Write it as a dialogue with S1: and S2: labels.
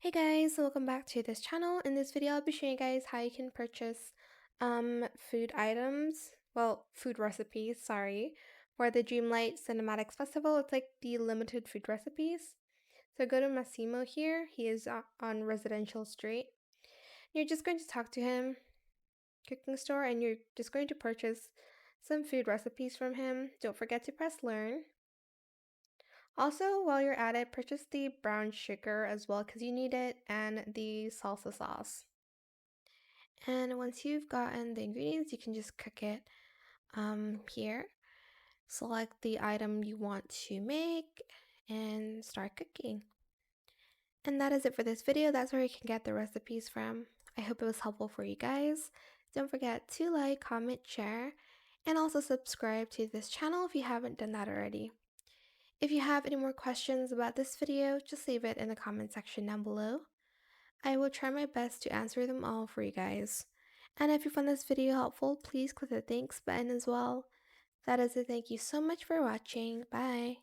S1: Hey guys, welcome back to this channel. In this video, I'll be showing you guys how you can purchase food items, well, food recipes, sorry, for the Dreamlight Cinematics Festival. It's like the limited food recipes. So go to Masimo here. He is on Residential Street. You're just going to talk to him, cooking store, and you're just going to purchase some food recipes from him. Don't forget to press learn. Also, while you're at it, purchase the brown sugar as well because you need it, and the salsa sauce. And once you've gotten the ingredients, you can just cook it here. Select the item you want to make and start cooking. And that is it for this video. That's where you can get the recipes from. I hope it was helpful for you guys. Don't forget to like, comment, share, and also subscribe to this channel if you haven't done that already. If you have any more questions about this video, just leave it in the comment section down below. I will try my best to answer them all for you guys. And if you found this video helpful, please click the thanks button as well. That is it. Thank you so much for watching. Bye.